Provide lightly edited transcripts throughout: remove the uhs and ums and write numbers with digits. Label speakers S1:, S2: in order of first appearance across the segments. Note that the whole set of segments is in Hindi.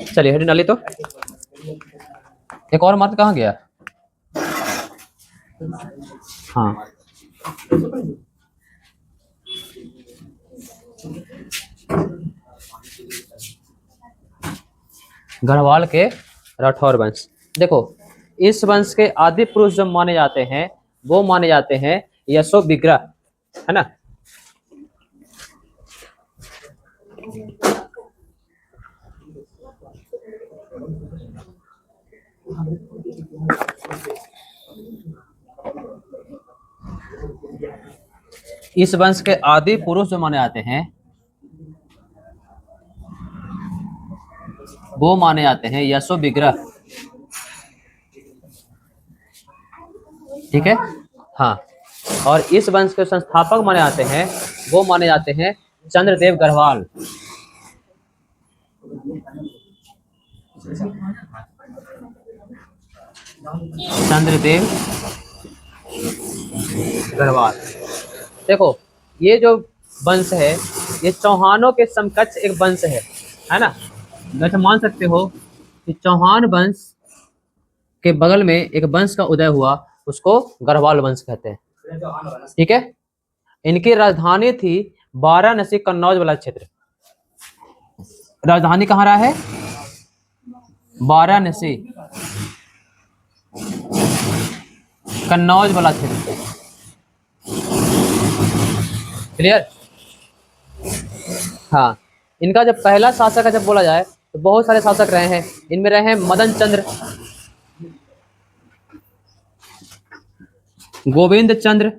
S1: चलिए हरी नाली तो एक और मार्क कहाँ गया? हाँ गढ़वाल के राठौर वंश। देखो इस वंश के आदि पुरुष जो माने जाते हैं वो माने जाते हैं यशो विग्रह, है ना। इस वंश के आदि पुरुष जो माने जाते हैं वो माने जाते हैं यशो विग्रह, ठीक है। हाँ और इस वंश के संस्थापक माने जाते हैं वो माने जाते हैं चंद्रदेव गढ़वाल। चंद्रदेव गढ़वाल। देखो ये जो वंश है ये चौहानों के समकक्ष एक वंश है ना। वैसे मान सकते हो कि चौहान वंश के बगल में एक वंश का उदय हुआ उसको गढ़वाल वंश कहते हैं, ठीक है। इनकी राजधानी थी वाराणसी कन्नौज वाला क्षेत्र। राजधानी कहाँ रहा है? वाराणसी कन्नौज वाला क्षेत्र, क्लियर। हाँ इनका जब पहला शासक का जब बोला जाए तो बहुत सारे शासक रहे हैं। इनमें रहे हैं मदन चंद्र, गोविंद चंद्र,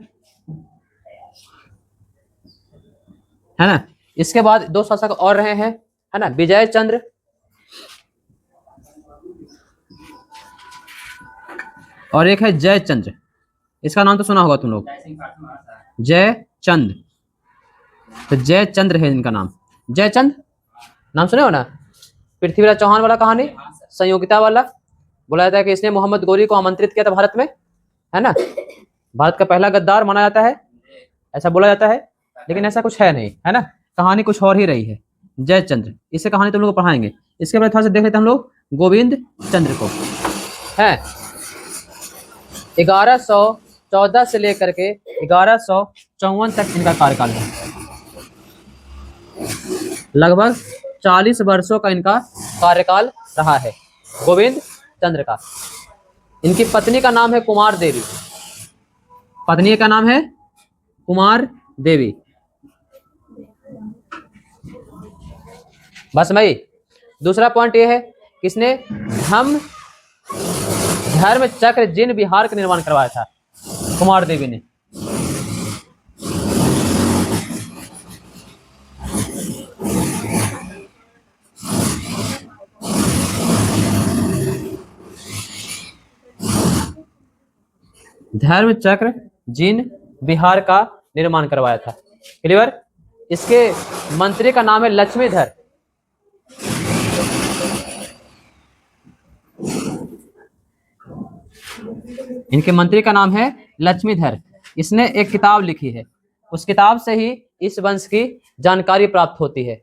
S1: है ना। इसके बाद दो शासक और रहे हैं, है ना, विजय चंद्र और एक है जय चंद्र। इसका नाम तो सुना होगा तुम लोग, जय चंद। तो जय चंद्र है इनका नाम, जय चंद नाम सुने हो ना। पृथ्वीराज चौहान वाला कहानी, संयोगिता वाला, बोला जाता है कि इसने मोहम्मद गोरी को आमंत्रित किया था भारत में, है ना। भारत का पहला गद्दार माना जाता है, ऐसा बोला जाता है, लेकिन ऐसा कुछ है नहीं, है ना। कहानी कुछ और ही रही है। जय चंद्र, इससे कहानी तुम लोग को पढ़ाएंगे। इसके बाद थोड़ा सा देख लेते हैं हम लोग गोविंद चंद्र को, है 1114 से लेकर के 1154 तक इनका कार्यकाल है। लगभग 40 वर्षों का इनका कार्यकाल रहा है गोविंद चंद्र का। इनकी पत्नी का नाम है कुमार देवी, पत्नी का नाम है कुमार देवी। बस भाई दूसरा पॉइंट ये है किसने धर्म चक्र जिन विहार का निर्माण करवाया था, कुमार देवी ने। धर्म चक्र जिन विहार का निर्माण करवाया था, क्लियर। इसके मंत्री का नाम है लक्ष्मीधर। इनके मंत्री का नाम है लक्ष्मीधर। इसने एक किताब लिखी है, उस किताब से ही इस वंश की जानकारी प्राप्त होती है।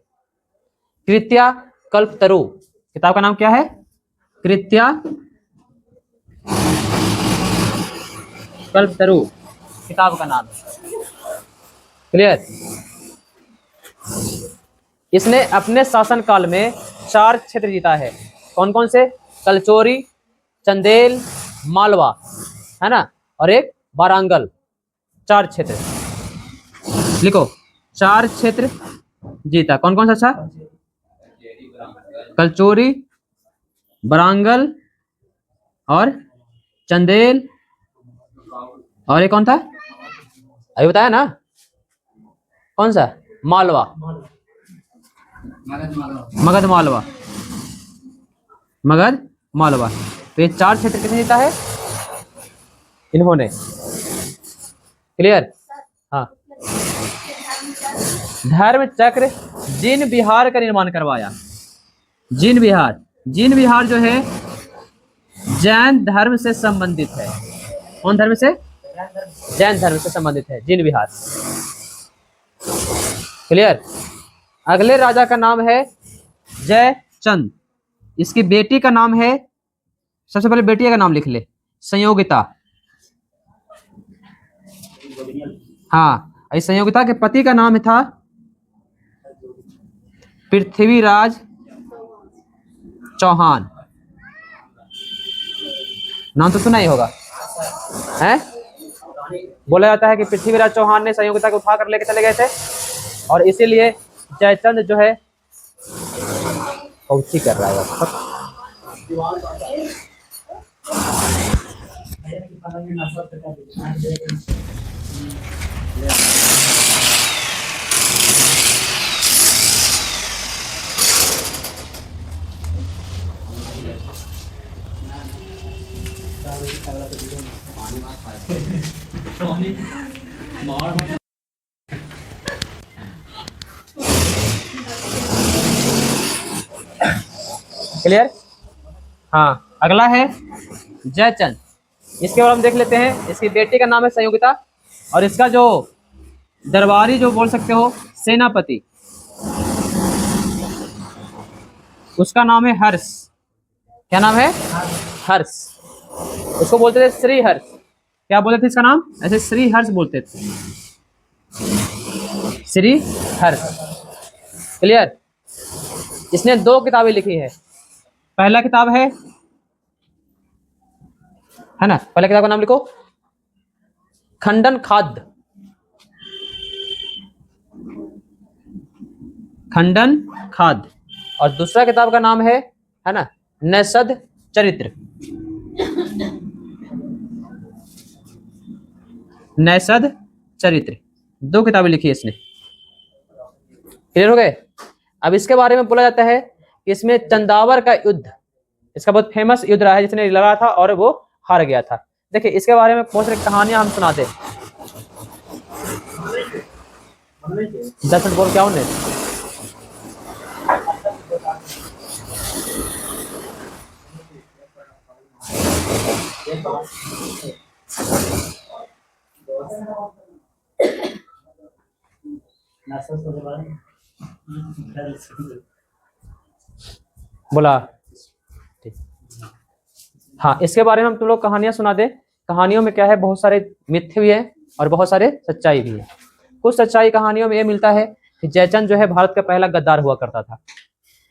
S1: कृत्या कल्पतरु, किताब का नाम क्या है? कृत्या कल्पतरु किताब का नाम, क्लियर। इसने अपने शासन काल में 4 क्षेत्र जीता है। कौन कौन से? कलचोरी, चंदेल, मालवा, है ना, और एक वारांगल। 4 क्षेत्र लिखो, 4 क्षेत्र जीता। कौन कौन सा? कलचोरी, वारांगल और चंदेल, और एक कौन था अभी बताया ना, कौन सा? मालवा, मगध मालवा, मगध मालवा। तो ये 4 क्षेत्र किसने जीता है? इन्होंने, क्लियर। हाँ धर्म चक्र जिन विहार का निर्माण करवाया। जिन विहार, जिन विहार जो है जैन धर्म से संबंधित है। कौन धर्म से? जैन धर्म से संबंधित है जिन विहार, क्लियर। अगले राजा का नाम है जयचंद। इसकी बेटी का नाम है, सबसे पहले बेटी का नाम लिख ले, संयोगिता। हाँ, इस संयोगिता के पति का नाम था पृथ्वीराज चौहान। नाम तो सुना ही होगा, है? बोला जाता है कि पृथ्वीराज चौहान ने संयोगिता को उठा कर लेके चले गए थे, और इसीलिए जयचंद जो है पहुंची कर रहा है। क्लियर? हाँ, अगला है जयचंद। इसके बाद हम देख लेते हैं, इसकी बेटी का नाम है संयोगिता, और इसका जो दरबारी जो बोल सकते हो सेनापति, उसका नाम है हर्ष। क्या नाम है? हर्ष। उसको बोलते थे श्री हर्ष। क्या बोलते थे इसका नाम? ऐसे श्री हर्ष बोलते थे, श्री हर्ष। क्लियर? इसने 2 किताबें लिखी है। पहला किताब है ना, पहला किताब का नाम लिखो, खंडन खाद्य। खंडन खाद्य। और दूसरा किताब का नाम है ना, नैषध चरित्र। नैषध चरित्र, 2 किताबें लिखी है इसने। क्लियर हो गए? अब इसके बारे में बोला जाता है कि इसमें चंदावर का युद्ध, इसका बहुत फेमस युद्ध रहा है, जिसने लड़ा था और वो हार गया था। देखिए, इसके बारे में बहुत सारी कहानियां हम सुनाते। 10 मिनट बोल, क्या होने? बोला ठीक। हाँ, इसके बारे में हम तुम लोग कहानियां सुना दे। कहानियों में क्या है, बहुत सारे मिथ्य भी है और बहुत सारे सच्चाई भी है। कुछ सच्चाई कहानियों में ये मिलता है कि जयचंद जो है भारत का पहला गद्दार हुआ करता था,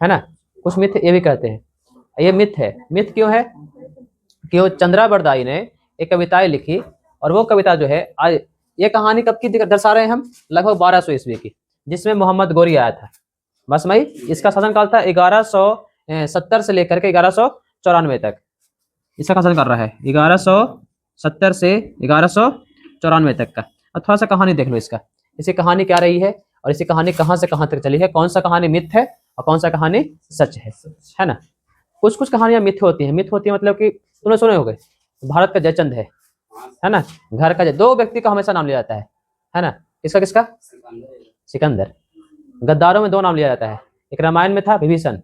S1: है ना। कुछ मिथ्य ये भी कहते हैं, ये मिथ है। मिथ क्यों है? कि वो चंद्रा बरदाई ने एक कविताएं लिखी, और वो कविता जो है, आज ये कहानी कब की दर्शा रहे हैं हम, लगभग 1200 ईस्वी की, जिसमें मोहम्मद गोरी आया था। बस भाई, इसका शासनकाल था 1170 से लेकर के 1194 तक इसका शासन कर रहा है। 1170 से 1194 तक का। अब थोड़ा सा कहानी देख लो इसका, इसकी कहानी क्या रही है, और इसकी कहानी कहाँ से कहाँ तक चली है, कौन सा कहानी मिथ है और कौन सा कहानी सच है ना। कुछ कुछ कहानियां मिथ होती हैं। मिथ होती है मतलब कि तुमने सुने होंगे, भारत का जयचंद है ना, घर का 2 व्यक्ति का हमेशा नाम लिया जाता है ना। किसका किसका? सिकंदर। गद्दारों में 2 नाम लिया जाता है, एक रामायण में था विभीषण,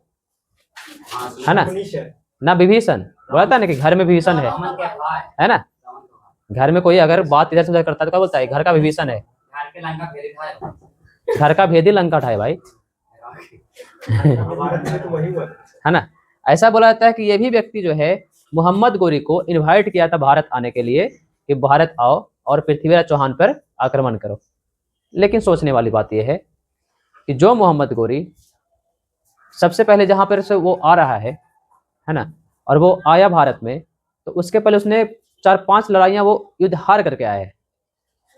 S1: है ना विभीषण बोला था ना कि घर में विभीषण है ना। घर में कोई अगर बात इधर से उधर करता है तो क्या बोलता है? घर का विभीषण है। घर का भेदी लंका उठाए भाई है ना। ऐसा बोला जाता है कि ये भी व्यक्ति जो है मोहम्मद गोरी को इनवाइट किया था भारत आने के लिए, कि भारत आओ और पृथ्वीराज चौहान पर आक्रमण करो। लेकिन सोचने वाली बात यह है कि जो मोहम्मद गोरी सबसे पहले जहां पर से वो आ रहा है ना, और वो आया भारत में, तो उसके पहले उसने 4-5 लड़ाइयां वो युद्ध हार करके आया है,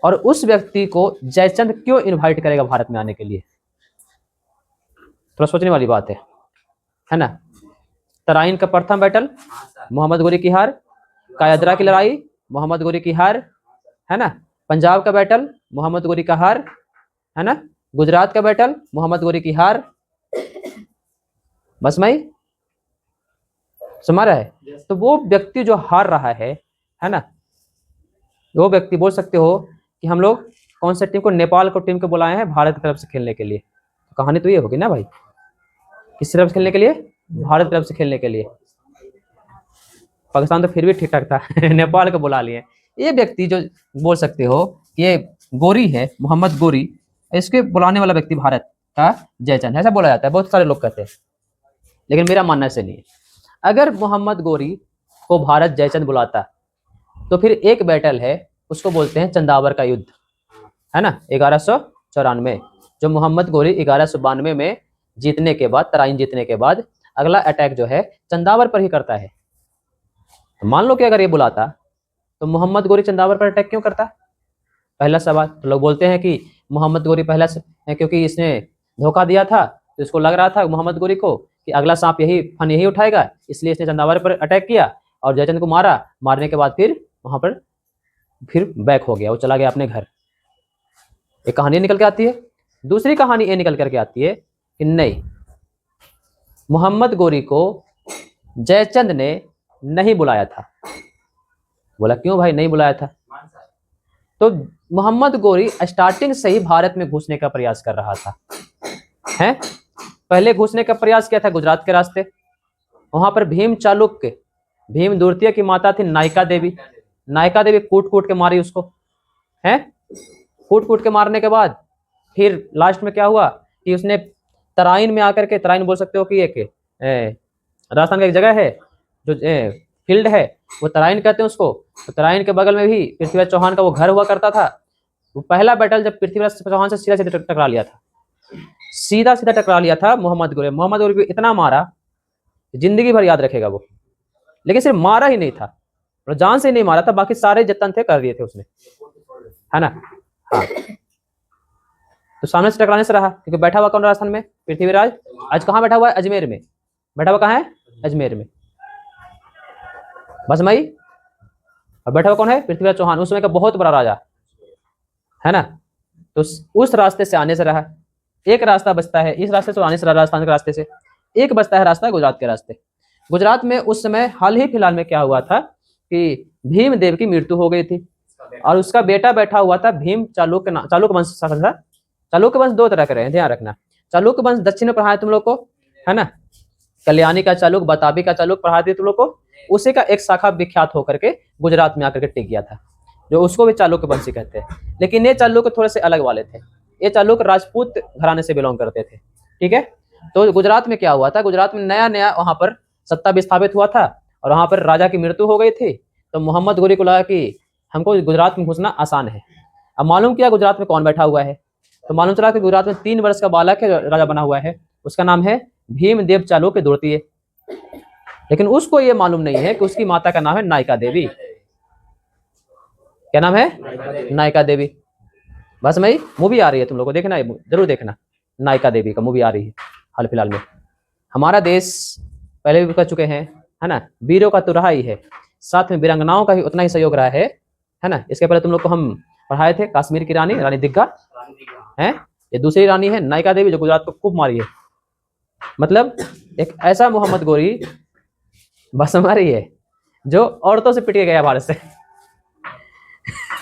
S1: और उस व्यक्ति को जयचंद क्यों इनवाइट करेगा भारत में आने के लिए? थोड़ा सोचने वाली बात है ना। तराइन का प्रथम बैटल, मोहम्मद गोरी की हार। कायदरा की लड़ाई, मोहम्मद गोरी की हार, है ना। पंजाब का बैटल, मोहम्मद गोरी का हार, है ना। गुजरात का बैटल, मोहम्मद गोरी की हार। बस मैं समझ रहा है। तो वो व्यक्ति जो हार रहा है ना, वो व्यक्ति बोल सकते हो कि हम लोग कौन सा टीम को, नेपाल को टीम को बुलाए हैं भारत की तरफ से खेलने के लिए। तो कहानी तो ये होगी ना भाई, किस तरफ से खेलने के लिए? भारत की तरफ से खेलने के लिए। पाकिस्तान तो फिर भी ठीक ठाक था नेपाल को बुला लिए। ये व्यक्ति जो बोल सकते हो ये गोरी है, मोहम्मद गोरी, इसके बुलाने वाला व्यक्ति भारत का जयचंद, ऐसा बोला जाता है। बहुत सारे लोग कहते हैं, लेकिन मेरा मानना ऐसे नहीं है। अगर मोहम्मद गोरी को भारत जयचंद बुलाता तो फिर एक बैटल है, उसको बोलते हैं चंदावर का युद्ध, है ना, 1194, जो मोहम्मद गोरी 1192 में जीतने के बाद, तराइन जीतने के बाद अगला अटैक जो है चंदावर पर ही करता है। तो मान लो कि अगर ये बुलाता तो मोहम्मद गोरी चंदावर पर अटैक क्यों करता? पहला सवाल। तो लोग बोलते हैं कि मोहम्मद गोरी पहला है क्योंकि इसने धोखा दिया था, तो इसको लग रहा था मोहम्मद गोरी को कि अगला सांप यही फन यही उठाएगा, इसलिए इसने चंदावर पर अटैक किया और जयचंद को मारा। मारने के बाद फिर वहां पर फिर बैक हो गया, वो चला गया अपने घर। एक कहानी निकल के आती है। दूसरी कहानी ये निकल करके आती है कि नहीं, मोहम्मद गोरी को जयचंद ने नहीं बुलाया था। बोला क्यों भाई नहीं बुलाया था? तो मोहम्मद गोरी स्टार्टिंग से ही भारत में घुसने का प्रयास कर रहा था, हैं? पहले घुसने का प्रयास किया था गुजरात के रास्ते। वहां पर भीम चालुक्य, भीम द्वितीय की माता थी नायका देवी, नायका देवी कूट कूट के मारी उसको, हैं? कूट कूट के मारने के बाद फिर लास्ट में क्या हुआ कि उसने तराइन में आकर के, तराइन बोल सकते हो कि एक राजस्थान का एक जगह है जो फील्ड है, वो तराइन कहते हैं उसको। तो तराइन के बगल में भी पृथ्वीराज चौहान का वो घर हुआ करता था। वो पहला बैटल जब पृथ्वीराज चौहान से सीधा सीधा टकरा लिया था, सीधा सीधा टकरा लिया था मोहम्मद गोरी। मोहम्मद गोरी को इतना मारा जिंदगी भर याद रखेगा वो। लेकिन सिर्फ मारा ही नहीं था, और जान से नहीं मारा था, बाकी सारे जतन थे कर दिए थे उसने, है ना। हाँ, तो सामने से टकराने से रहा, क्योंकि बैठा हुआ कौन राजस्थान में? पृथ्वीराज। आज कहाँ बैठा हुआ है? अजमेर में। बैठा हुआ कहाँ है? अजमेर में, बसमई। और बैठा हुआ कौन है? पृथ्वीराज चौहान, उस समय का बहुत बड़ा राजा, है ना। तो उस रास्ते से आने से रहा। एक रास्ता बचता है इस रास्ते से आने से, राजस्थान के रास्ते से। एक बचता है रास्ता गुजरात के रास्ते। गुजरात में उस समय हाल ही फिलहाल में क्या हुआ था कि भीमदेव की मृत्यु हो गई थी, और उसका बेटा बैठा हुआ था भीम चालुक्य। चालुक्य वंश शासन था। चालुक्य वंश दो तरह के रहे, ध्यान रखना। चालुक्य वंश दक्षिण में पढ़ा है तुम लोग को, है ना। कल्याणी का चालुक्य, बताबी का चालुक्य पढ़ा दिए तुम लोग को। उसी का एक शाखा विख्यात होकर के गुजरात में आकर के टिक गया था, जो उसको भी चालुक्य वंशी कहते हैं। लेकिन ये चालुक्य थोड़े से अलग वाले थे। ये चालुक्य राजपूत घराने से बिलोंग करते थे, ठीक है। तो गुजरात में क्या हुआ था, गुजरात में नया नया वहां पर सत्ता विस्थापित हुआ था, और वहां पर राजा की मृत्यु हो गई थी। तो मोहम्मद गोरी को लगा कि हमको गुजरात में घुसना आसान है। अब मालूम किया गुजरात में कौन बैठा हुआ है, तो मालूम चला कि गुजरात में 3 वर्ष का बालक है राजा बना हुआ है, उसका नाम है भीमदेव चालुक्य द्वितीय। लेकिन उसको ये मालूम नहीं है कि उसकी माता का नाम है नायका देवी। क्या नाम है? नायका देवी। बस मैं, मूवी आ रही है तुम लोग को देखना है, जरूर देखना। नायका देवी का मूवी आ रही है हाल फिलहाल में। हमारा देश पहले भी कर चुके हैं, है ना, वीरों का तो रहा ही है, साथ में वीरांगनाओं का भी उतना ही सहयोग रहा है ना। इसके पहले तुम लोग को हम पढ़ाए थे कश्मीर की रानी, रानी दिग्गा है। ये दूसरी रानी है नायका देवी, जो गुजरात को खूब मारी है। मतलब एक ऐसा मोहम्मद गोरी बस हमारी है जो औरतों से पिट के गया भारत से।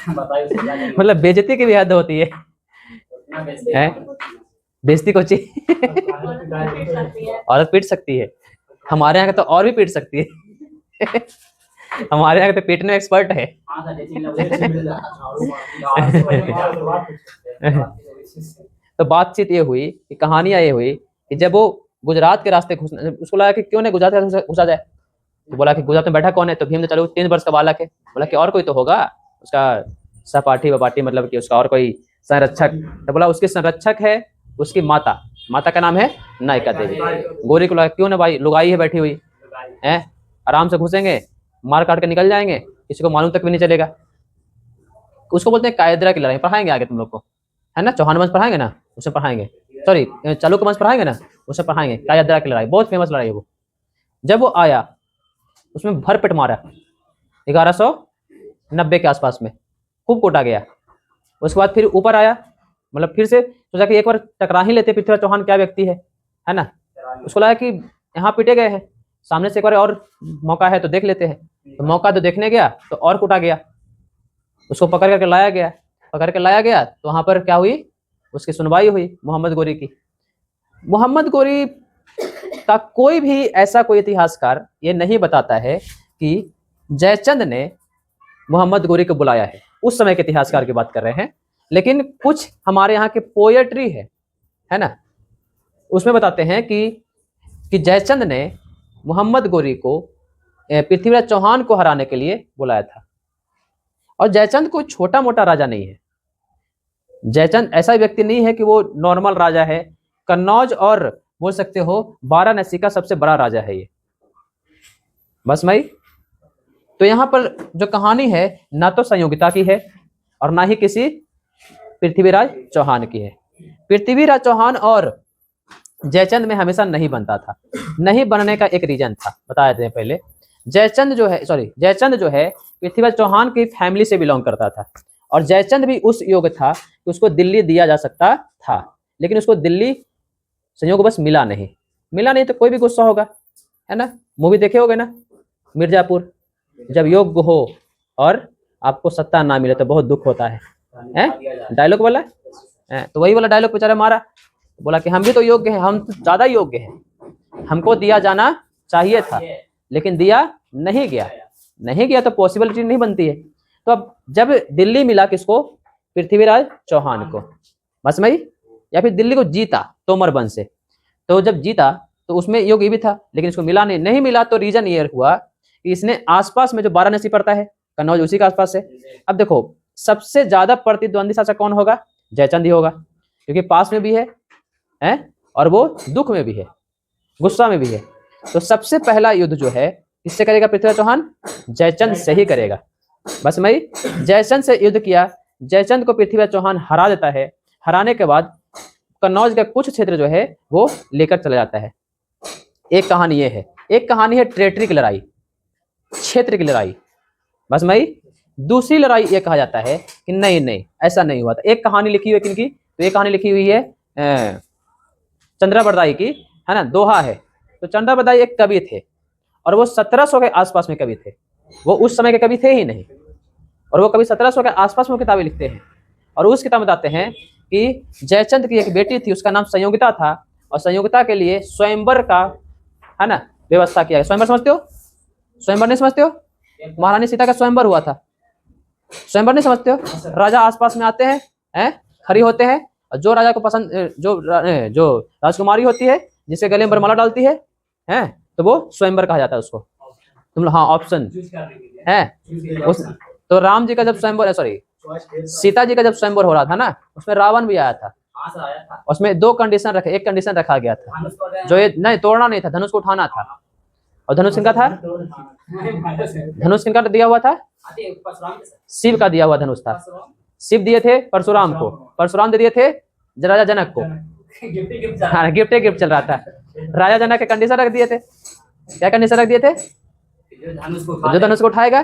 S1: मतलब बेइज्जती की भी हद होती है, बेइज्जती को चाहिए। औरत पीट सकती है, हमारे यहाँ तो और भी पीट सकती है। हमारे यहाँ तो पीटने में एक्सपर्ट है। तो बातचीत ये हुई कि कहानियां ये हुई कि जब वो गुजरात के रास्ते घुसना, उसको लगा कि क्यों नहीं गुजरात के रास्ते घुसा जाए। तो बोला कि गुजरात में बैठा कौन है, तो भीम ने चलो 3 वर्ष का बालक है। बोला कि और कोई तो होगा उसका सहपाठी वपाठी, मतलब कि उसका और कोई संरक्षक। तो बोला उसके संरक्षक है उसकी माता, माता का नाम है नायका देवी। गोरी को लगा क्यों ना भाई, लुगाई है बैठी हुई है, आराम से घुसेंगे, मार काट के निकल जाएंगे, किसी को मालूम तक भी नहीं चलेगा। उसको बोलते हैं कायदरा की लड़ाई। पढ़ाएंगे आगे तुम लोग को, है ना। चौहान वंश पढ़ाएंगे ना, उसे पढ़ाएंगे। सॉरी, चालुक्य वंश पढ़ाएंगे ना, उसे पढ़ाएंगे। कायदरा की लड़ाई बहुत फेमस लड़ाई है वो। जब वो आया उसमें भरपेट मारा 1190 के आसपास में, खूब कोटा गया। उसके बाद फिर ऊपर आया, मतलब फिर से सोचा कि एक बार टकरा ही लेते, पृथ्वीराज चौहान क्या व्यक्ति है ना। उसको लगा कि यहाँ पिटे गए हैं, सामने से एक बार और मौका है तो देख लेते हैं। तो मौका तो देखने गया तो और कूटा गया। उसको पकड़ करके लाया गया, पकड़ के लाया गया तो वहां पर क्या हुई, उसकी सुनवाई हुई मोहम्मद गोरी की। मोहम्मद गोरी का कोई भी ऐसा कोई इतिहासकार ये नहीं बताता है कि जयचंद ने मोहम्मद गोरी को बुलाया है। उस समय के इतिहासकार की बात कर रहे हैं। लेकिन कुछ हमारे यहाँ के पोएट्री है ना, उसमें बताते हैं कि कि जयचंद ने मोहम्मद गोरी को पृथ्वीराज चौहान को हराने के लिए बुलाया था। और जयचंद कोई छोटा मोटा राजा नहीं है। जयचंद ऐसा व्यक्ति नहीं है कि वो नॉर्मल राजा है। कन्नौज और बोल सकते हो वाराणसी का सबसे बड़ा राजा है ये। बस भाई, तो यहाँ पर जो कहानी है ना तो संयोगिता की है और ना ही किसी पृथ्वीराज चौहान की है। पृथ्वीराज चौहान और जयचंद में हमेशा नहीं बनता था। नहीं बनने का एक रीजन था, बता देते हैं पहले। जयचंद जो है पृथ्वीराज चौहान की फैमिली से बिलोंग करता था और जयचंद भी उस योग था कि उसको दिल्ली दिया जा सकता था, लेकिन उसको दिल्ली संयोग बस मिला नहीं तो कोई भी गुस्सा होगा, है ना। मूवी देखे होगे ना मिर्जापुर, जब योग्य हो और आपको सत्ता ना मिले तो बहुत दुख होता है, डायलॉग वाला है। तो वही वाला डायलॉग बेचारा मारा, बोला कि हम भी तो योग्य हैं, हम तो ज्यादा योग्य हैं, हमको दिया जाना चाहिए था लेकिन दिया नहीं गया तो पॉसिबिलिटी नहीं बनती है। तो अब जब दिल्ली मिला किसको, पृथ्वीराज चौहान को, बस भाई, या फिर दिल्ली को जीता तोमर वंश से, तो जब जीता तो उसमें योग ये भी था लेकिन इसको मिला नहीं मिला तो रीजन ये हुआ कि इसने आसपास में जो वाराणसी पड़ता है, कन्नौज उसी के आसपास है। अब देखो सबसे ज्यादा प्रतिद्वंदी शासक कौन होगा, जयचंद ही होगा, क्योंकि पास में भी है और वो दुख में भी है, गुस्सा में भी है। तो सबसे पहला युद्ध जो है किससे करेगा पृथ्वीराज चौहान, जयचंद से ही करेगा। बस भाई, जयचंद से युद्ध किया, जयचंद को पृथ्वीराज चौहान हरा देता है। हराने के बाद कन्नौज का कुछ क्षेत्र जो है वो लेकर चला जाता है। एक कहानी ये है, एक कहानी है ट्रेटरी की लड़ाई, क्षेत्र की लड़ाई। बस भाई, दूसरी लड़ाई ये कहा जाता है कि नहीं ऐसा नहीं हुआ था। एक कहानी लिखी हुई है किनकी, तो एक कहानी लिखी हुई है चंद्रावरदाई की, है ना, दोहा है। तो चंद्रावरदाई एक कवि थे और वो 1700 के आसपास में कवि थे, वो उस समय के कवि थे ही नहीं, और वो कवि 1700 के आसपास में किताबें लिखते हैं। और उस किताब में बताते हैं कि जयचंद की एक बेटी थी, उसका नाम संयोगिता था, और संयोगिता के लिए स्वयंवर का, है ना, व्यवस्था किया। स्वयंवर समझते हो, स्वयंवर नहीं समझते हो, महारानी सीता का स्वयंवर हुआ था, स्वयंवर नहीं समझते हो। राजा आसपास में आते हैं खड़ी होते हैं, और जो राजा को पसंद, जो राजकुमारी होती है जिसके गले में बरमाला डालती है तो वो स्वयंवर कहा जाता है उसको। तुम लोग हाँ ऑप्शन है तो राम जी का जब स्वयंवर, सॉरी सीता जी का जब स्वयंवर हो रहा था ना, उसमें रावण भी आया था। उसमें दो कंडीशन रखे, एक कंडीशन रखा गया था जो ये नहीं तोड़ना नहीं था, धनुष को उठाना था। और धनुष किनका था, धनुष किनका दिया हुआ था, शिव का दिया हुआ धनुष था। शिव दिए थे परशुराम को, परशुराम दे दिए थे राजा जनक को। हाँ गिफ्ट चल रहा था। राजा जनक के कंडीशन रख दिए थे, क्या कंडीशन रख दिए थे, जो धनुष को उठाएगा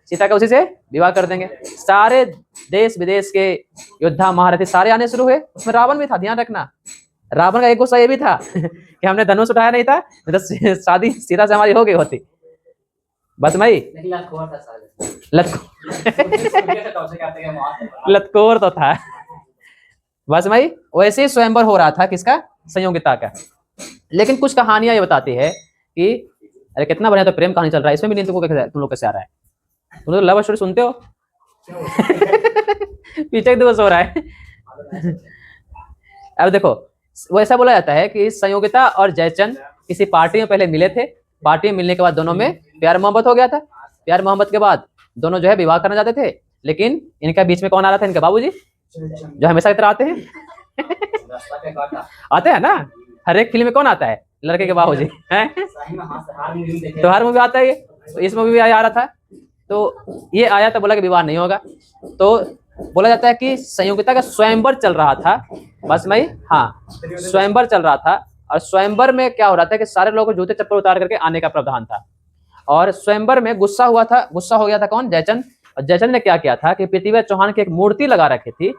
S1: सीता का उसी से विवाह कर देंगे। सारे देश विदेश के योद्धा महारथी सारे आने शुरू हुए, उसमें रावण भी था, ध्यान रखना। रावण का एक गुस्सा ये भी था कि हमने धनुष उठाया नहीं था, तो शादी सीता से हमारी हो गई होती। बस भाई लतकोर तो था। बस भाई, वैसे ही स्वयंवर हो रहा था किसका, संयोगिता का। लेकिन कुछ कहानियां ये बताती है कि अरे कितना बढ़िया तो प्रेम कहानी चल रहा है, इसमें भी नहीं तुम लोग कैसे आ रहा है, तुम लोग लव स्टोरी सुनते हो पीछे दिवस हो रहा है अब देखो, वो ऐसा बोला जाता है कि संयोगिता और जयचंद किसी पार्टी में पहले मिले थे, पार्टी में मिलने के बाद दोनों में प्यार मोहब्बत हो गया था। प्यार मोहब्बत के बाद दोनों जो है विवाह करना चाहते थे, लेकिन इनका बीच में कौन आ रहा था, इनके बाबूजी जो हमेशा की तरह आते हैं आते हैं ना, हर एक फिल्म में कौन आता है, लड़के के बाबूजी हैं तो हर मूवी आता है ये, तो इस मूवी में आ रहा था। तो ये आया तो बोला कि विवाह नहीं होगा, तो बोला जाता है कि संयोगिता का स्वयंवर चल रहा था। बस भाई हाँ, स्वयंवर चल रहा था, और स्वयंवर में क्या हो रहा था कि सारे लोगों को जूते चप्पल उतार करके आने का प्रावधान था। और स्वयंवर में गुस्सा हो गया था कौन, जयचंद। और जयचंद ने क्या किया था कि पृथ्वीराज चौहान की एक मूर्ति लगा रखी थी,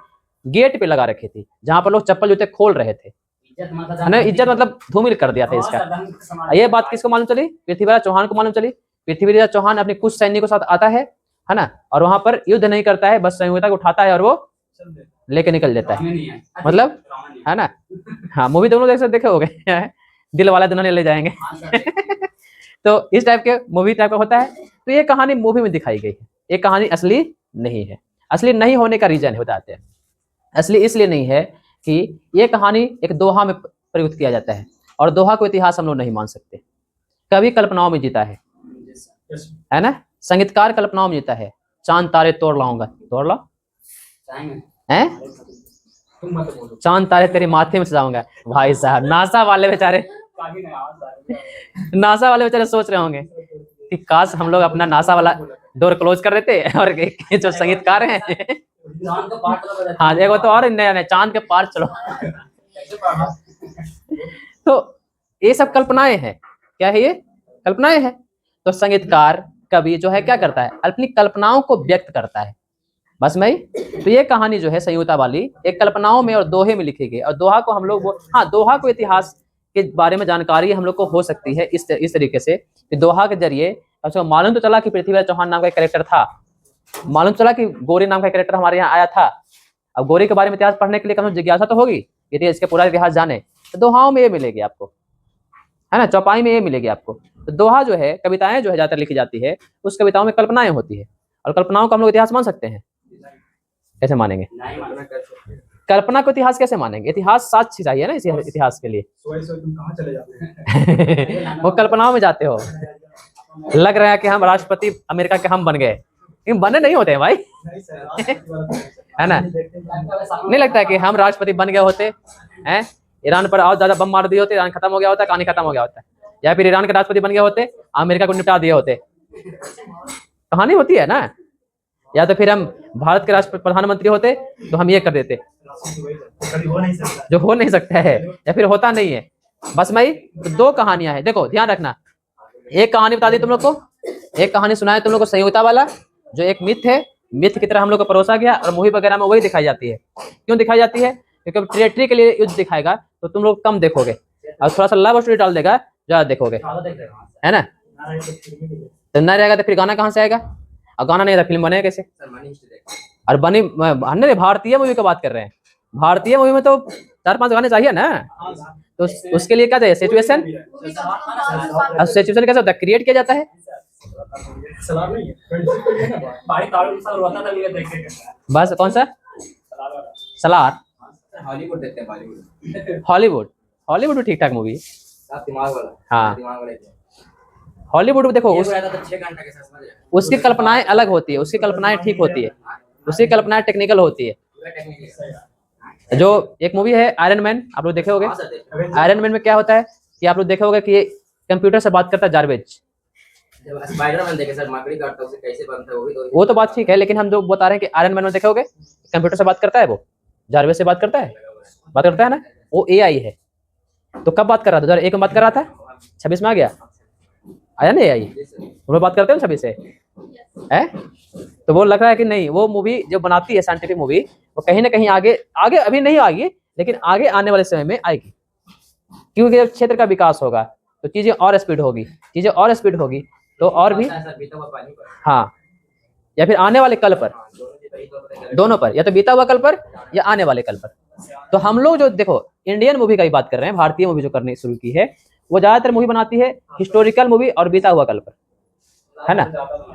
S1: गेट पे लगा रखी थी, जहां पर लोग चप्पल जूते खोल रहे थे। इज्जत मतलब धूमिल कर दिया था इसका। ये बात किसको मालूम चली, पृथ्वीराज चौहान को मालूम चली। पृथ्वीराज चौहान अपने कुछ सैनिकों के साथ आता है ना, और वहां पर युद्ध नहीं करता है, बस संयोगिता को उठाता है और वो लेके निकल देता है, मतलब है ना। हाँ मूवी दोनों देखे हो गए दिल वाला दुल्हनिया ले जाएंगे तो इस टाइप के मूवी टाइप का होता है। तो ये कहानी मूवी में दिखाई गई है, ये कहानी असली नहीं है। असली नहीं होने का रीजन बताते हैं, असली इसलिए नहीं है कि ये कहानी एक दोहा में प्रयुक्त किया जाता है, और दोहा को इतिहास हम लोग नहीं मान सकते। कवि कल्पनाओं में जीता है ना, संगीतकार कल्पनाओं में जीता है। चांद तारे तोड़ लाऊंगा, तोड़ लाओ हैं, चांद तारे तेरे माथे में सजाऊंगा। भाई साहब नासा वाले बेचारे सोच रहे होंगे कि काश हम लोग अपना नासा वाला डोर क्लोज कर देते और जो संगीतकार हैं हाँ देखो तो और नया नया चांद के पार चलो तो ये सब कल्पनाएं हैं। क्या है ये? कल्पनाएं हैं। तो संगीतकार कवि जो है क्या करता है, अपनी कल्पनाओं को व्यक्त करता है। बस मैं तो ये कहानी जो है संयुक्ता वाली एक कल्पनाओं में और दोहे में लिखी गई। और दोहा को हम लोग हाँ दोहा को इतिहास के बारे में जानकारी हम लोग को हो सकती है इस तरीके से कि दोहा के जरिए मालूम तो चला कि पृथ्वीराज चौहान नाम का एक कैरेक्टर था, मालूम चला कि गौरी नाम का कैरेक्टर हमारे यहाँ आया था। अब गौरी के बारे में इतिहास पढ़ने के लिए कम जिज्ञासा तो होगी, यदि इसके पूरा इतिहास जाने तो दोहाओं में ये मिलेगी आपको, है ना, चौपाई में ये मिलेगी आपको। तो दोहा जो है, कविताएं जो है ज्यादातर लिखी जाती है, उस कविताओं में कल्पनाएं होती है। और कल्पनाओं को हम लोग इतिहास मान सकते हैं? कैसे मानेंगे? कल्पना को इतिहास कैसे मानेंगे? इतिहास साक्ष्य चाहिए ना इतिहास के लिए। तुम कहाँ चले जाते हैं? वो कल्पनाओं में जाते हो, लग रहा है कि हम राष्ट्रपति अमेरिका के हम बन गए, लेकिन बने नहीं होते हैं भाई है ना, नहीं लगता है कि हम राष्ट्रपति बन गए होते हैं, ईरान पर और ज्यादा बम मार दिए होते, ईरान खत्म हो गया होता, कहानी खत्म हो गया होता, या फिर ईरान के राष्ट्रपति बन गए होते, अमेरिका को निपटा दिए होते, कहानी होती है ना। या तो फिर हम भारत के राष्ट्र प्रधानमंत्री होते तो हम ये कर देते जो हो नहीं सकता है, या फिर होता नहीं है। बस भाई तो दो कहानियां हैं, देखो ध्यान रखना। एक कहानी बता दी तुम लोग को, एक कहानी सुनाया तुम लोग को संयुक्ता वाला, जो एक मिथ है, मिथ की तरह हम लोग को परोसा गया, और मूवी वगैरह में वही दिखाई जाती है। क्यों दिखाई जाती है? क्योंकि टेरिटरी के लिए युद्ध दिखाएगा तो तुम लोग कम देखोगे, और थोड़ा सा लव स्टोरी डाल देगा ज्यादा देखोगे, है ना। तो न रहेगा तो फिर गाना कहाँ से आएगा? और गाना नहीं था फिल्म बनेगा कैसे? और बनी हमने भारतीय मूवी की बात कर रहे हैं, भारतीय मूवी में तो 4-5 गाने चाहिए ना, तो उसके लिए क्या चाहिए? सिचुएशन। सिचुएशन कैसे होता है? क्रिएट किया जाता है। बस कौन सा सलार? हॉलीवुड देखते हैं, हॉलीवुड हॉलीवुड भी ठीक ठाक मूवी है। हाँ हॉलीवुड में देखो उसकी कल्पनाएं अलग होती है, उसकी कल्पनाएं ठीक होती है, उसकी कल्पनाएं टेक्निकल होती है। जो एक मूवी है आयरन मैन, आप लोग देखे होंगे। आयरन मैन में क्या होता है कि आप लोग देखे होंगे कि ये कंप्यूटर से बात करता है जारवेज। स्पाइडरमैन देखे सर, मकड़ी काटता है उसे कैसे बनता है, वो तो बात ठीक है, लेकिन हम जो बता रहे हैं कि आयरन मैन में देखे होंगे कंप्यूटर से बात करता है, वो जारवेज से बात करता है ना, वो एआई है। तो कब बात कर रहा था? 2001 में बात कर रहा था, 26 में आ गया, आया ना एआई। तुम लोग बात करते हो 26 से है, तो वो लग रहा है कि नहीं, वो मूवी जो बनाती है साइंटिफिक मूवी, वो कहीं ना कहीं आगे अभी नहीं आएगी, लेकिन आगे आने वाले समय में आएगी। क्योंकि जब क्षेत्र का विकास होगा तो चीजें और स्पीड होगी, तो और भी हाँ, या फिर आने वाले कल पर, दोनों पर, या तो बीता हुआ कल पर या आने वाले कल पर। तो हम लोग जो देखो इंडियन मूवी का ही बात कर रहे हैं, भारतीय मूवी जो करनी शुरू की है, वो ज्यादातर मूवी बनाती है हिस्टोरिकल मूवी और बीता हुआ कल पर, है ना।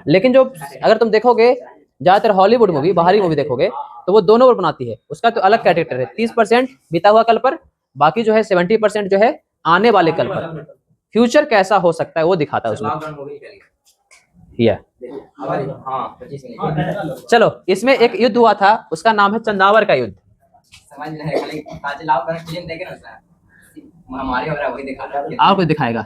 S1: लेकिन जो अगर तुम देखोगे ज्यादातर हॉलीवुड मूवी, बाहरी मूवी देखोगे, तो वो दोनों पर बनाती है। उसका तो अलग कैरेक्टर है, 30% बीता हुआ कल पर, बाकी जो है 70% जो है आने वाले कल पर, फ्यूचर कैसा हो सकता है वो दिखाता है उसमें। चलो इसमें एक युद्ध हुआ था, उसका नाम है चंदावर का युद्ध। आपको दिखाएगा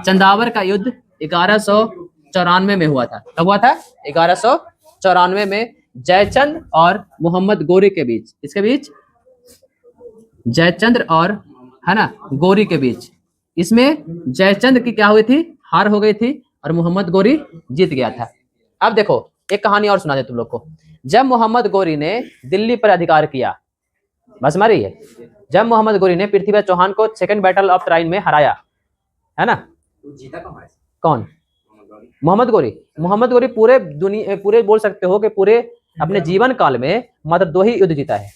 S1: चंदावर का युद्ध 1194 में हुआ था। कब हुआ था? 1194 में जयचंद और मोहम्मद गौरी के बीच। इसके बीच जयचंद्र और, है ना, गौरी के बीच। इसमें जयचंद की क्या हुई थी? हार हो गई थी, और मोहम्मद गौरी जीत गया था। अब देखो एक कहानी और सुना दे तुम लोग को। जब मोहम्मद गौरी ने दिल्ली पर अधिकार किया, बस मारी है, जब मोहम्मद गौरी ने पृथ्वीराज चौहान को सेकंड बैटल ऑफ तराइन में हराया, है ना। कौन? मोहम्मद गौरी पूरे बोल सकते हो कि पूरे अपने जीवन काल में मात्र 2 ही युद्ध जीता है।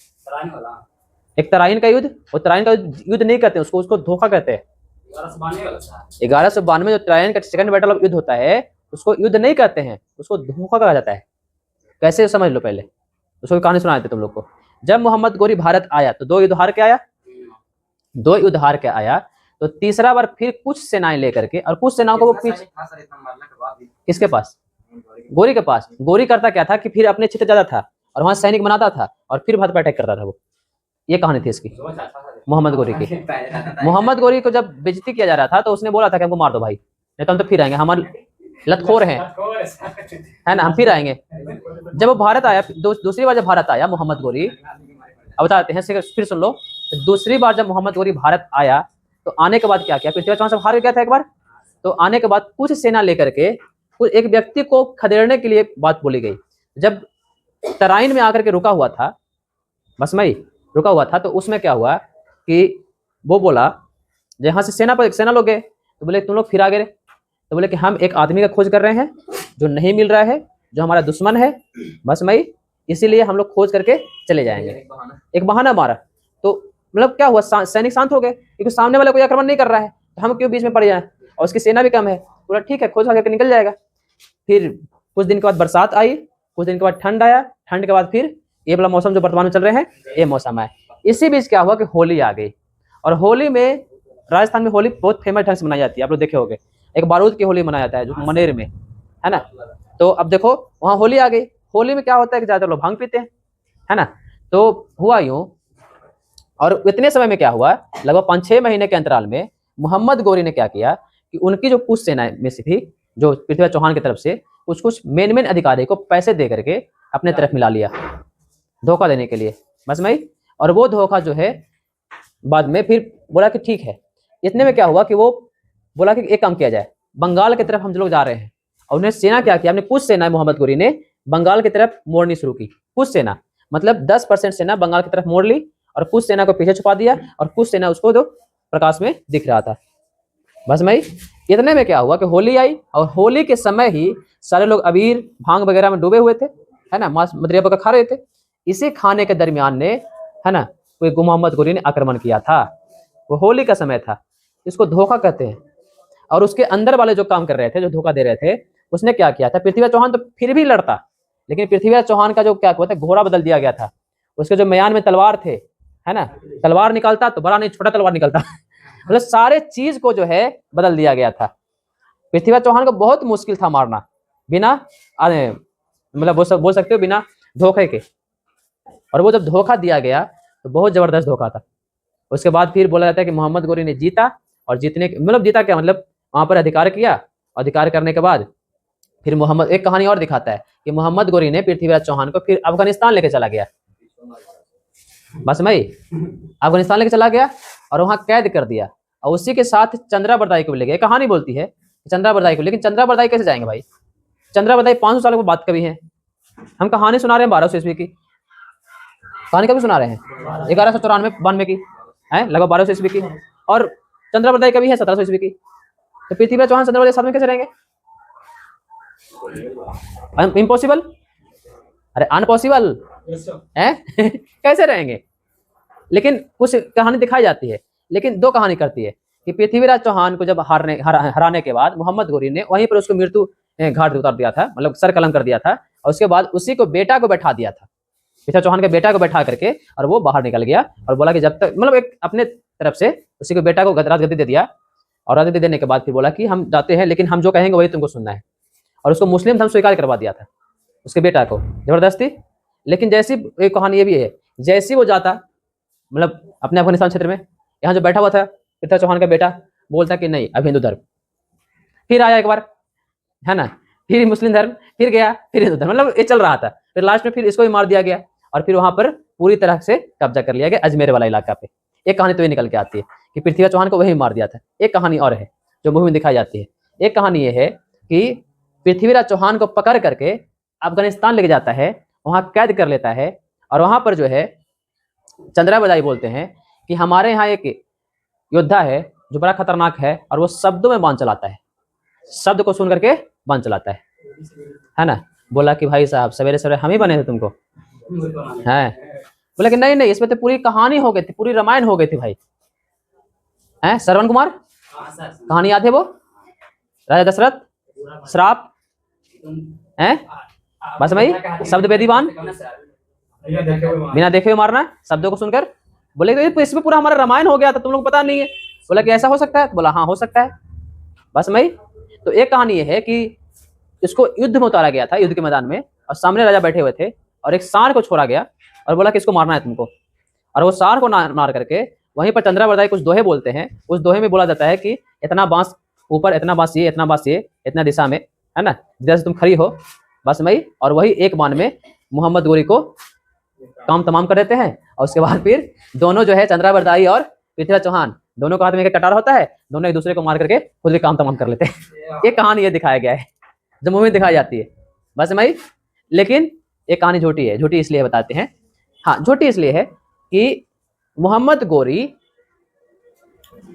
S1: एक तराइन का युद्ध, और तराइन का युद्ध नहीं कहते उसको धोखा कहते हैं। 1192 जो तराइन का सेकंड बैटल ऑफ युद्ध होता है, उसको युद्ध नहीं कहते हैं, उसको धोखा कहा जाता है। कैसे समझ लो, पहले उसको कहानी सुना देते तुम लोग को। जब मोहम्मद गौरी भारत आया तो 2 युद्ध हार के आया, 2 युद्ध हार के आया, तो तीसरा बार फिर कुछ सेनाएं लेकर के, और कुछ सेनाओं को वो पीछे, किसके पास? गोरी के पास। गोरी करता क्या था कि फिर अपने क्षेत्र ज्यादा था और वहां सैनिक बनाता था और फिर भाजपा अटैक करता था वो। ये कहानी थी इसकी, मोहम्मद गोरी की। मोहम्मद गोरी को जब बेइज्जती किया जा रहा था तो उसने बोला था कि हमको मार दो भाई, नहीं तो हम तो फिर आएंगे, हमारे लतखोर हैं, है ना, हम फिर आएंगे। जब वो भारत आया, दूसरी बार जब भारत आया मोहम्मद गोरी, अब बताते हैं, फिर सुन लो। तो दूसरी बार जब मोहम्मद गोरी भारत आया, तो आने के बाद क्या किया, पृथ्वीराज चौहान से हार गया था एक बार, तो आने के बाद कुछ सेना लेकर के कुछ एक व्यक्ति को खदेड़ने के लिए बात बोली गई। जब तराइन में आकर के रुका हुआ था, बसमई रुका हुआ था, तो उसमें क्या हुआ कि वो बोला, जहाँ से सेना लोग गए, तो बोले तुम लोग फिर आ गए, तो बोले कि हम एक आदमी का खोज कर रहे हैं जो नहीं मिल रहा है, जो हमारा दुश्मन है बसमई, इसीलिए हम लोग खोज करके चले जाएंगे। एक बहाना मारा, तो मतलब क्या हुआ, सैनिक शांत हो गए, क्योंकि सामने वाला कोई आक्रमण नहीं कर रहा है, तो हम क्यों बीच में पड़ जाए, और उसकी सेना भी कम है। बोला ठीक है, खोज करके निकल जाएगा। फिर कुछ दिन के बाद बरसात आई, कुछ दिन के बाद ठंड आया, ठंड के बाद फिर ये वाला मौसम जो वर्तमान में चल रहे हैं, ये मौसम है। इसी बीच क्या हुआ कि होली आ गई, और होली में, राजस्थान में होली बहुत फेमस ढंग से मनाई जाती है, आप लोग देखे होंगे, एक बारूद की होली मनाया जाता है जो मनेर में है ना। तो अब देखो वहाँ होली आ गई, होली में क्या होता है कि ज्यादातर लोग भांग पीते हैं, है ना। तो हुआ यूं, और इतने समय में क्या हुआ, लगभग 5-6 महीने के अंतराल में मोहम्मद गोरी ने क्या किया कि उनकी जो कुछ सेना में से थी, जो पृथ्वीराज चौहान की तरफ से कुछ मेन अधिकारी को पैसे दे करके अपने तरफ मिला लिया, धोखा देने के लिए, बस में। और वो धोखा जो है बाद में फिर बोला कि ठीक है। इतने में क्या हुआ कि वो बोला कि एक काम किया जाए, बंगाल की तरफ हम लोग जा रहे हैं, और उन्हें सेना क्या किया, अपने कुछ सेना मोहम्मद गोरी ने बंगाल की तरफ मोड़नी शुरू की। कुछ सेना मतलब 10% सेना बंगाल की तरफ मोड़ ली, और कुछ सेना को पीछे छुपा दिया, और कुछ सेना उसको जो प्रकाश में दिख रहा था, बस में। इतने में क्या हुआ कि होली आई, और होली के समय ही सारे लोग अबीर भांग वगैरह में डूबे हुए थे, है ना, मांस मदिरा पका खा रहे थे। इसी खाने के दरमियान ने, है ना, कोई मोहम्मद गोरी ने आक्रमण किया था। वो होली का समय था, इसको धोखा कहते हैं। और उसके अंदर वाले जो काम कर रहे थे, जो धोखा दे रहे थे, उसने क्या किया था, पृथ्वीराज चौहान तो फिर भी लड़ता, लेकिन पृथ्वीराज चौहान का जो क्या हुआ था, घोड़ा बदल दिया गया था। उसके जो म्यान में तलवार थे, है ना, तलवार निकलता तो बड़ा नहीं छोटा तलवार निकलता मतलब सारे चीज को जो है बदल दिया गया था। पृथ्वीराज चौहान को बहुत मुश्किल था मारना, बिना मतलब बोल सकते हो बिना धोखे के। और वो जब धोखा दिया गया तो बहुत जबरदस्त धोखा था। उसके बाद फिर बोला जाता है कि मोहम्मद गोरी ने जीता, और जीतने मतलब जीता क्या मतलब वहां पर अधिकार किया, अधिकार करने के बाद फिर मोहम्मद, एक कहानी और दिखाता है कि मोहम्मद गोरी ने पृथ्वीराज चौहान को फिर अफगानिस्तान लेके चला गया, बस मैं अफगानिस्तान लेके चला गया और वहां कैद कर दिया, और उसी के साथ चंद्रा बरदाई को भी ले गया। कहानी बोलती है चंद्रा बरदाई को, लेकिन चंद्रा बरदाई कैसे जाएंगे भाई, चंद्रा बरदाई 500 साल की बात कभी है, हम कहानी सुना रहे हैं 1200 ईस्वी की, कहानी कभी सुना रहे हैं 1194 की है, लगभग 1200 ईस्वी की, और चंद्रा बरदाई कभी है 1700 ईस्वी की। तो पृथ्वीराज चौहान चंद्रा बरदाई साथ में कैसे रहेंगे, इम्पॉसिबल, अरे अनपॉसिबल है कैसे रहेंगे। लेकिन कुछ कहानी दिखाई जाती है, लेकिन 2 कहानी करती है कि पृथ्वीराज चौहान को जब हराने के बाद मोहम्मद गोरी ने वहीं पर उसको मृत्यु घाट उतार दिया था, मतलब सर कलम कर दिया था, और उसके बाद उसी को बेटा को बैठा दिया था, पृथ्वीराज चौहान के बेटा को बैठा करके, और वो बाहर निकल गया और बोला कि जब तक मतलब एक अपने तरफ से उसी को बेटा को राजगद्दी दे दिया, और राजगद्दी देने के बाद फिर बोला कि हम जाते हैं, लेकिन हम जो कहेंगे वही तुमको सुनना है, और उसको मुस्लिम धर्म स्वीकार करवा दिया था उसके बेटा को जबरदस्ती। लेकिन जैसी एक कहानी ये भी है, जैसी वो जाता मतलब अपने अफगानिस्तान क्षेत्र में, यहाँ जो बैठा हुआ था पृथ्वीराज चौहान का बेटा बोलता कि नहीं अब हिंदू धर्म, फिर आया एक बार, है ना, फिर मुस्लिम धर्म, फिर गया, फिर हिंदू धर्म, मतलब ये चल रहा था। फिर लास्ट में फिर इसको भी मार दिया गया, और फिर वहां पर पूरी तरह से कब्जा कर लिया गया अजमेर वाला इलाका पे। एक कहानी तो ये निकल के आती है कि पृथ्वीराज चौहान को वही मार दिया था। एक कहानी और है जो मूवी में दिखाई जाती है। एक कहानी ये है कि पृथ्वीराज चौहान को पकड़ करके अफगानिस्तान लेके जाता है, वहां कैद कर लेता है, और वहां पर जो है चंद्रा बरदाई बोलते हैं कि हमारे यहाँ एक योद्धा है जो बड़ा खतरनाक है, और वो शब्दों में बाण चलाता है, शब्द को सुन करके बाण चलाता है ना। बोला कि भाई साहब सवेरे सवेरे हम ही बने थे तुमको, है बोला कि नहीं नहीं, इसमें तो पूरी कहानी हो गई थी, पूरी रामायण हो गई थी भाई, है श्रवण कुमार, कहानी याद है वो, राजा दशरथ, श्राप है, बस भाई शब्द वेदी बाण, बिना देखे हुए मारना, शब्दों को सुनकर बोले कि इसमें पूरा हमारा रामायण हो गया था, तुम लोग पता नहीं है। बोला कि ऐसा हो सकता है? तो बोला हाँ हो सकता है। बस भाई, तो एक कहानी ये है कि इसको युद्ध में उतारा गया था, युद्ध के मैदान में, और सामने राजा बैठे हुए थे और एक सांड को छोड़ा गया और बोला कि इसको मारना है तुमको। और वो सांड को मार करके वहीं पर चंद्रावरदाई कुछ दोहे बोलते हैं। उस दोहे में बोला जाता है कि इतना बांस ऊपर, इतना बांस ये, इतना बांस ये, इतना दिशा में, है ना, जिधर से तुम खड़ी हो, बस भाई। और वही एक बाण में मोहम्मद गोरी को काम तमाम कर देते हैं। और उसके बाद फिर दोनों जो है, चंद्रावरदाई और पृथ्वीराज चौहान, दोनों का हाथ में एक कटार होता है, दोनों एक दूसरे को मार करके खुद भी काम तमाम कर लेते हैं। ये कहानी ये दिखाया गया है जो मूवी में दिखाई जाती है, बस भाई। लेकिन ये कहानी झूठी है। झूठी इसलिए बताते हैं, हाँ झूठी इसलिए है कि मोहम्मद गोरी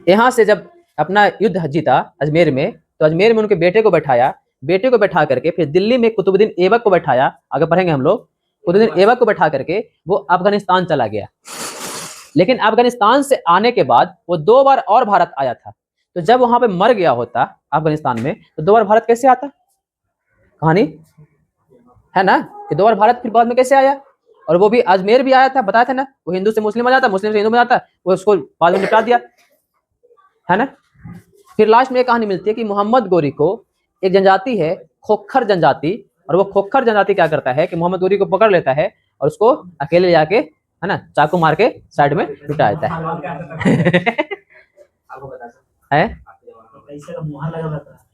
S1: यहाँ से जब अपना युद्ध जीता अजमेर में, तो अजमेर में उनके बेटे को बैठाया, बेटे को बैठा करके फिर दिल्ली में कुतुबुद्दीन ऐबक को बैठाया, आगे पढ़ेंगे हम लोग, कुतुबुद्दीन ऐबक को बैठा करके वो अफगानिस्तान चला गया। लेकिन अफगानिस्तान से आने के बाद वो 2 बार और भारत आया था। तो जब वहां पे मर गया होता अफगानिस्तान में, तो 2 बार भारत कैसे आता? कहानी है ना कि 2 बार भारत फिर बाद में कैसे आया? और वो भी अजमेर भी आया था, बताया था ना, वो हिंदू से मुस्लिम आ जाता, मुस्लिम से हिंदू में जाता, वो उसको बाद में निपटा दिया, है ना। फिर लास्ट में एक कहानी मिलती है कि मोहम्मद गोरी को एक जनजाति है, खोखर जनजाति, और वो खोखर जनजाति क्या करता है कि मोहम्मद गोरी को पकड़ लेता है और उसको अकेले ले जाके, है ना, चाकू मार के साइड में लुटा देता है।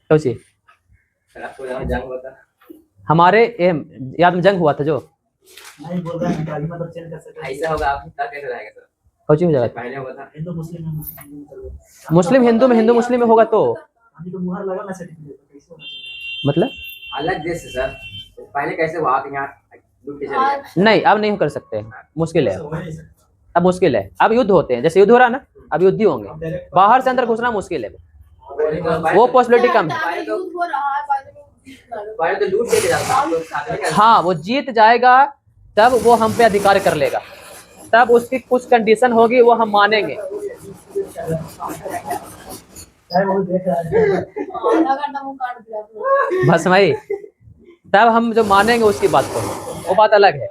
S1: तो चीज हमारे याद में जंग हुआ था जो
S2: नहीं बोल रहा है, मतलब चेंज कर सकते हैं।
S3: ऐसा होगा आप कैसे रहेगा सर?
S1: कौन सी हो जाएगा?
S3: पहले हुआ था
S2: हिंदू मुस्लिम में
S1: मुस्लिम हिंदू में, हिंदू मुस्लिम में होगा तो
S2: अभी तो मुहर लगा ना सर्टिफिकेट, कैसे होना चाहिए?
S1: मतलब
S3: अलग देश है सर। पहले कैसे हुआ? आप यहाँ लूट के चले गए।
S1: नहीं, अब नहीं कर सकते, मुश्किल है,
S2: हो नहीं सकता।
S1: अब मुश्किल है। अब युद्ध होते हैं, जैसे युद्ध हो रहा है ना, अब युद्ध ही होंगे, बाहर से अंदर घुसना मुश्किल है, वो पॉसिबिलिटी कम है।
S3: पहले तो लूट के जाता आप लोग साथ में।
S1: हाँ, वो जीत जाएगा तब वो हम पे अधिकार कर लेगा, तब उसकी कुछ कंडीशन होगी, वो हम मानेंगे।
S2: वो देख रहा है।
S1: बस भाई, तब हम जो मानेंगे उसकी बात को, वो बात अलग है।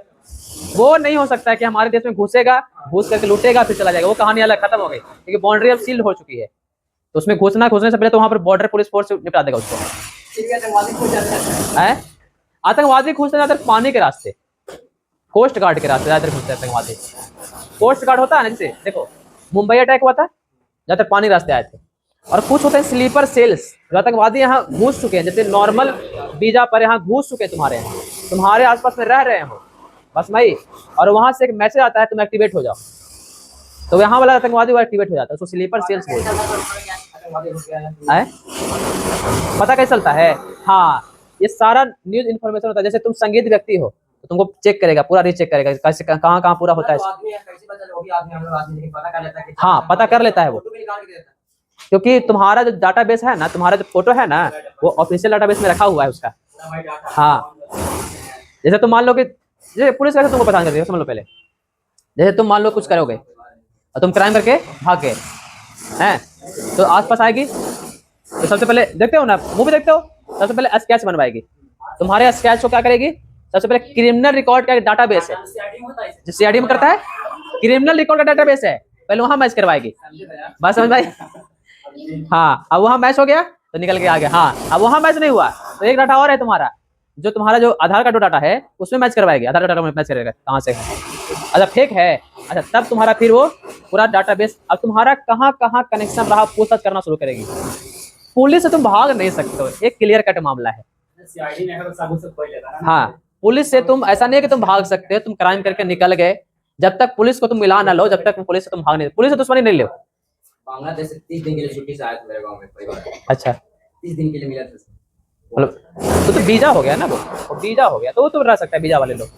S1: वो नहीं हो सकता है कि हमारे देश में घुसेगा, घुस करके लूटेगा फिर चला जाएगा, वो कहानी अलग, खत्म हो गई, क्योंकि बाउंड्री अब सील हो चुकी है। तो उसमें घुसने से पहले तो वहां पर बॉर्डर पुलिस फोर्स निपटा देगा उसको। आतंकवादी घुसते जाते पानी के रास्ते, कोस्ट गार्ड के रास्ते ज्यादातर घुसते हैं आतंकवादी। कोस्ट गार्ड होता है ना, जैसे देखो मुंबई अटैक हुआ था, ज्यादातर पानी रास्ते आए थे। और कुछ होते हैं स्लीपर सेल्स, जो आतंकवादी यहाँ घुस चुके हैं, जैसे नॉर्मल वीजा पर यहाँ घुस चुके हैं, तुम्हारे आसपास में रह रहे हो, बस भाई। और वहां से एक मैसेज आता है तुम एक्टिवेट हो जाओ, तो यहाँ वाला आतंकवादी वो एक्टिवेट हो जाता है, उसको स्लीपर सेल्स बोलते हैं। पता कैसे चलता है? हाँ, ये सारा न्यूज इन्फॉर्मेशन होता है। जैसे तुम संगीत व्यक्ति हो तो तुमको चेक करेगा, पूरा रीचेक करेगा, कैसे कहाँ कहाँ पूरा होता है। हाँ, पता कर लेता है वो, क्योंकि तुम्हारा जो डाटाबेस है ना, तुम्हारा जो फोटो है ना, वो ऑफिशियल डाटाबेस में रखा हुआ है उसका। हाँ, जैसे तुम मान लो कि जैसे पुलिस कैसे तुमको पहचान करती है, समझ लो पहले। जैसे तुम मान लो कुछ करोगे और तुम क्राइम करके भाग गए हैं, तो आसपास आएगी, तो सबसे पहले देखते हो ना, मूवी देखते हो, सबसे पहले स्केच बनवाएगी। तुम्हारे स्केच को क्या करेगी? सबसे पहले क्रिमिनल रिकॉर्ड का डाटाबेस है, जो सीआईडी में करता है, क्रिमिनल रिकॉर्ड का डाटाबेस है, पहले वहां मैच करवाएगी। बात समझ भाई? हाँ, अब वहां मैच हो गया तो निकल के आ गया। हाँ, अब वहां मैच नहीं हुआ तो एक डाटा और है तुम्हारा, जो तुम्हारा जो आधार कार्ड डाटा है उसमें मैच करवाएगी, आधार कार्ड में मैच करेगा कहाँ से है। अच्छा, फेक है, अच्छा, तब तुम्हारा फिर वो पूरा डाटाबेस, अब तुम्हारा कहाँ कहाँ कनेक्शन रहा पूछताछ करना शुरू करेगी। पुलिस से तुम भाग नहीं सकते हो, एक क्लियर कट मामला है। हाँ, पुलिस से तुम ऐसा नहीं है कि तुम भाग सकते हो, तुम क्राइम करके निकल गए, जब तक पुलिस को तुम मिला ना लो, जब तक पुलिस से तुम भाग नहीं, पुलिस से दुश्मनी नहीं लो।
S3: बांग्लादेश से 30 दिन के लिए छुट्टी से आया था मेरे गांव में परिवार।
S1: अच्छा,
S3: 30 दिन के लिए मिला था।
S1: मतलब तो वीजा हो गया ना, वो वीजा हो गया तो वो तो रह सकता है। वीजा वाले लोग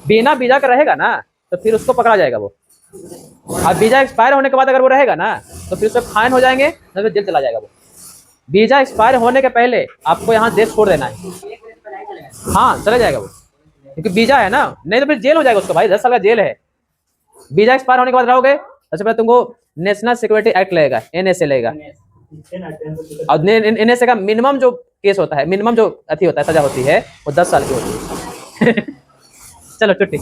S1: बिना वीजा का रहेगा ना, तो फिर उसको पकड़ा जाएगा वो। अब वीजा एक्सपायर होने के बाद अगर वो रहेगा ना, तो फिर उसको फाइन हो जाएंगे, तो फिर जेल चला जाएगा वो। वीजा एक्सपायर होने के पहले आपको यहाँ देश छोड़ देना है। हाँ, चला जाएगा वो, क्योंकि वीजा है ना, नहीं तो फिर जेल हो जाएगा उसको भाई, 10 साल का जेल है। वीजा एक्सपायर होने के बाद रहोगे, सबसे पहले तुमको नेशनल सिक्योरिटी एक्ट लगेगा, NSA लगेगा। और NSA का मिनिमम जो केस होता है, मिनिमम जो अथी होता है, सजा होती है, वो 10 साल की होती है। चलो छुट्टी।